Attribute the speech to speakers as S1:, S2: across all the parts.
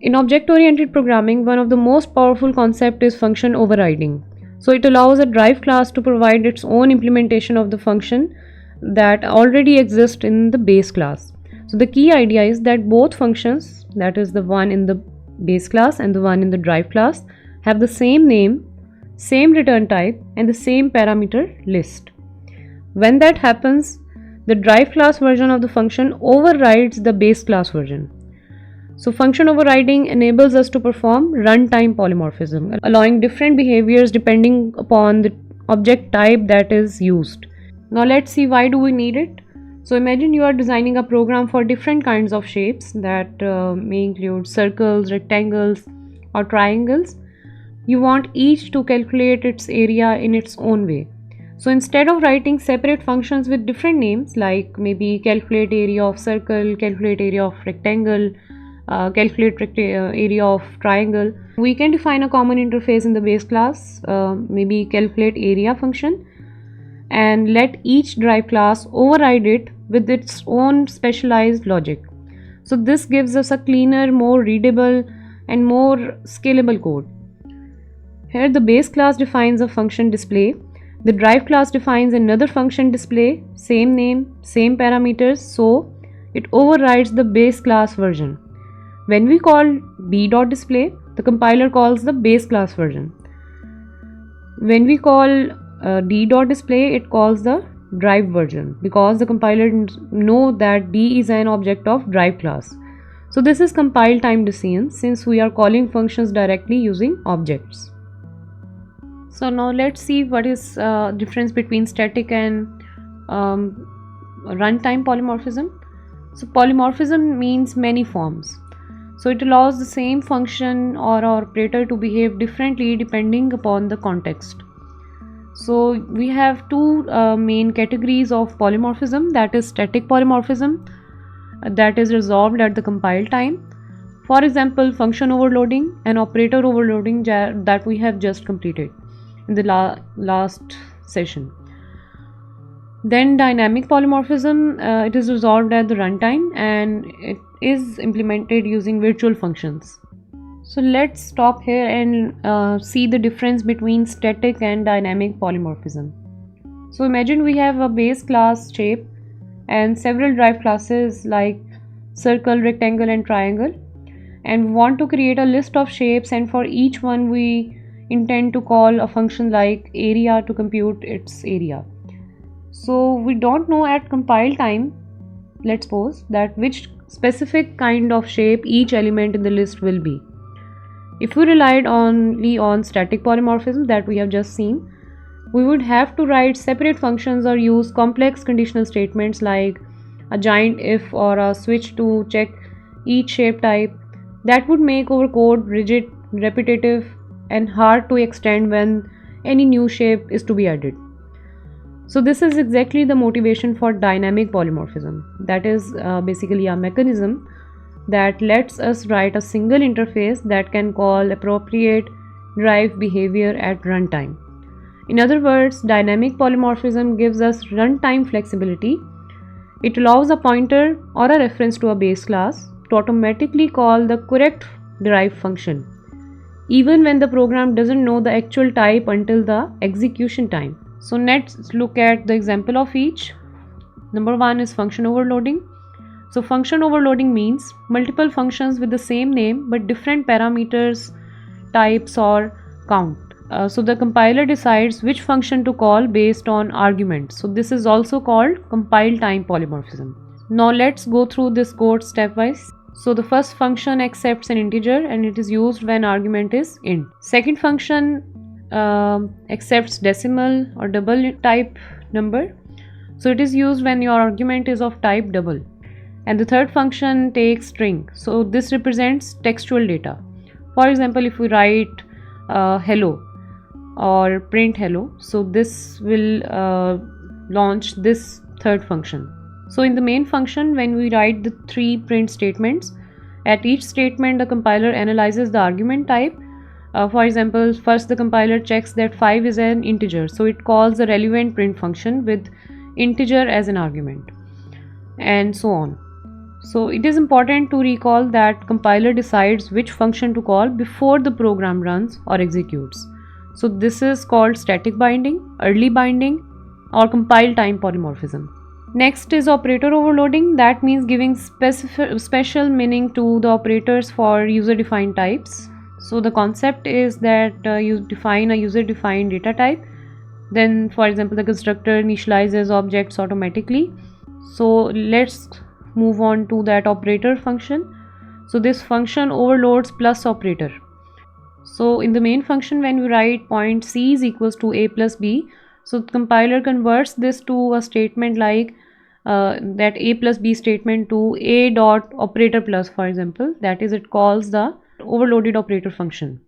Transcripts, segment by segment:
S1: In object-oriented programming, one of the most powerful concepts is function overriding. So it allows a drive class to provide its own implementation of the function that already exists in the base class. So the key idea is that both functions, that is the one in the base class and the one in the drive class, have the same name, same return type, and the same parameter list. When that happens, the drive class version of the function overrides the base class version. So function overriding enables us to perform runtime polymorphism, allowing different behaviors depending upon the object type that is used. Now let's see why do we need it. So imagine you are designing a program for different kinds of shapes that may include circles, rectangles, or triangles. You want each to calculate its area in its own way. So instead of writing separate functions with different names like maybe calculate area of circle, calculate area of rectangle, calculate area of triangle, we can define a common interface in the base class, maybe calculate area function, and let each drive class override it with its own specialized logic. So this gives us a cleaner, more readable, and more scalable code. Here the base class defines a function display, the drive class defines another function display, same name, same parameters, so it overrides the base class version. When we call b.display, the compiler calls the base class version. When we call d.display, it calls the drive version because the compiler knows that d is an object of drive class. So this is compile time decision since we are calling functions directly using objects. So now let's see what is difference between static and runtime polymorphism. So polymorphism means many forms. So it allows the same function or operator to behave differently depending upon the context. So we have two main categories of polymorphism, that is static polymorphism that is resolved at the compile time. For example, function overloading and operator overloading that we have just completed in the last session. Then dynamic polymorphism, it is resolved at the runtime and it is implemented using virtual functions. So let's stop here and see the difference between static and dynamic polymorphism. So imagine we have a base class shape and several drive classes like circle, rectangle, and triangle, and we want to create a list of shapes, and for each one we intend to call a function like area to compute its area. So we don't know at compile time, let's suppose, that which specific kind of shape each element in the list will be. If we relied only on static polymorphism that we have just seen, we would have to write separate functions or use complex conditional statements like a giant if or a switch to check each shape type. That would make our code rigid, repetitive, and hard to extend when any new shape is to be added. So this is exactly the motivation for dynamic polymorphism. That is basically a mechanism that lets us write a single interface that can call appropriate drive behavior at runtime. In other words, dynamic polymorphism gives us runtime flexibility. It allows a pointer or a reference to a base class to automatically call the correct drive function, even when the program doesn't know the actual type until the execution time. So let's look at the example of each. Number one is function overloading. So function overloading means multiple functions with the same name but different parameters, types, or count. So the compiler decides which function to call based on arguments. So this is also called compile time polymorphism. Now let's go through this code stepwise. So the first function accepts an integer and it is used when argument is int. Second function accepts decimal or double type number. So it is used when your argument is of type double. And the third function takes string. So this represents textual data. For example, if we write hello or print hello, so this will launch this third function. So in the main function, when we write the three print statements, at each statement the compiler analyzes the argument type. For example, first the compiler checks that 5 is an integer, so it calls the relevant print function with integer as an argument, and so on. So it is important to recall that compiler decides which function to call before the program runs or executes. So this is called static binding, early binding, or compile time polymorphism. Next is operator overloading. That means giving special meaning to the operators for user defined types. So the concept is that you define a user defined data type. Then, for example, the constructor initializes objects automatically. So let's move on to that operator function. So this function overloads plus operator. So in the main function, when we write point c is equals to a plus b, so the compiler converts this to a statement like that a plus b statement to a dot operator plus, for example. That is, it calls the overloaded operator function.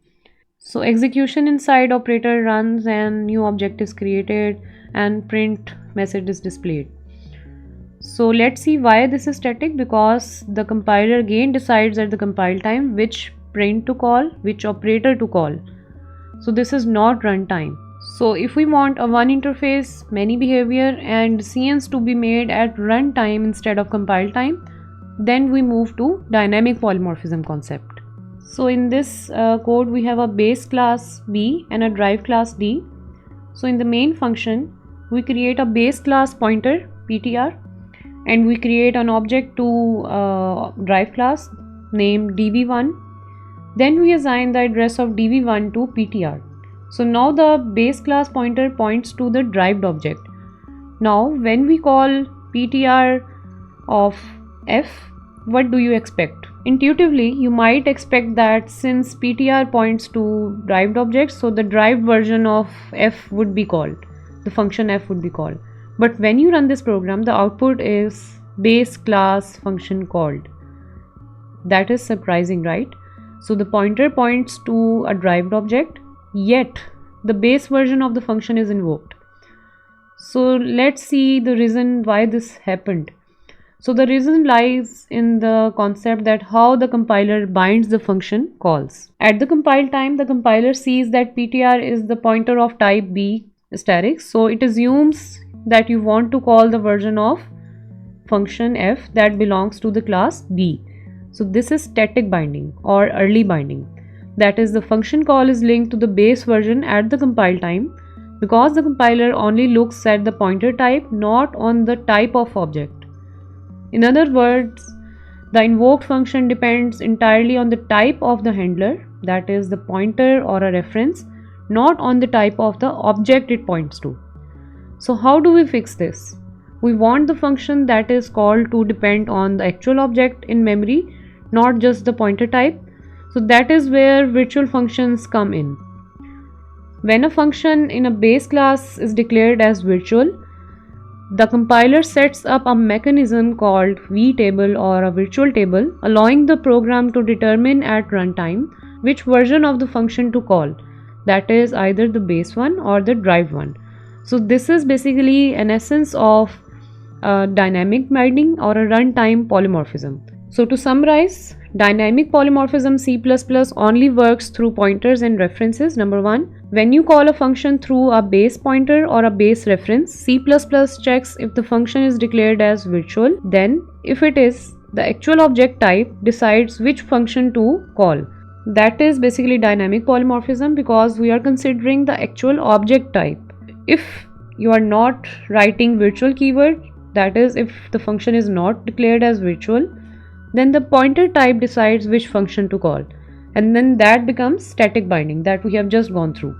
S1: So execution inside operator runs and new object is created and print message is displayed. So let's see why this is static, because the compiler again decides at the compile time which print to call, which operator to call. So this is not runtime. So if we want a one interface, many behavior and decisions to be made at runtime instead of compile time, then we move to dynamic polymorphism concept. So in this code we have a base class B and a drive class D. So in the main function we create a base class pointer ptr, and we create an object to drive class named dv1. Then we assign the address of dv1 to ptr. So now the base class pointer points to the derived object. Now when we call ptr of f, what do you expect? Intuitively you might expect that since ptr points to derived objects, so the derived version of f would be called, the function f would be called. But when you run this program, the output is base class function called. That is surprising, right? So the pointer points to a derived object, yet the base version of the function is invoked. So let's see the reason why this happened. So the reason lies in the concept that how the compiler binds the function calls. At the compile time, the compiler sees that ptr is the pointer of type b static, so it assumes that you want to call the version of function f that belongs to the class b. So this is static binding or early binding. That is, the function call is linked to the base version at the compile time, because the compiler only looks at the pointer type, not on the type of object. In other words, the invoked function depends entirely on the type of the handler, that is the pointer or a reference, not on the type of the object it points to. So how do we fix this? We want the function that is called to depend on the actual object in memory, not just the pointer type. So that is where virtual functions come in. When a function in a base class is declared as virtual, the compiler sets up a mechanism called vtable or a virtual table, allowing the program to determine at runtime which version of the function to call, that is either the base one or the derived one. So this is basically an essence of dynamic binding or a runtime polymorphism. So to summarize, dynamic polymorphism C++ only works through pointers and references. Number one, when you call a function through a base pointer or a base reference, C++ checks if the function is declared as virtual. Then, if it is, the actual object type decides which function to call. That is basically dynamic polymorphism, because we are considering the actual object type. If you are not writing virtual keyword, that is, if the function is not declared as virtual, then the pointer type decides which function to call, and then that becomes static binding that we have just gone through.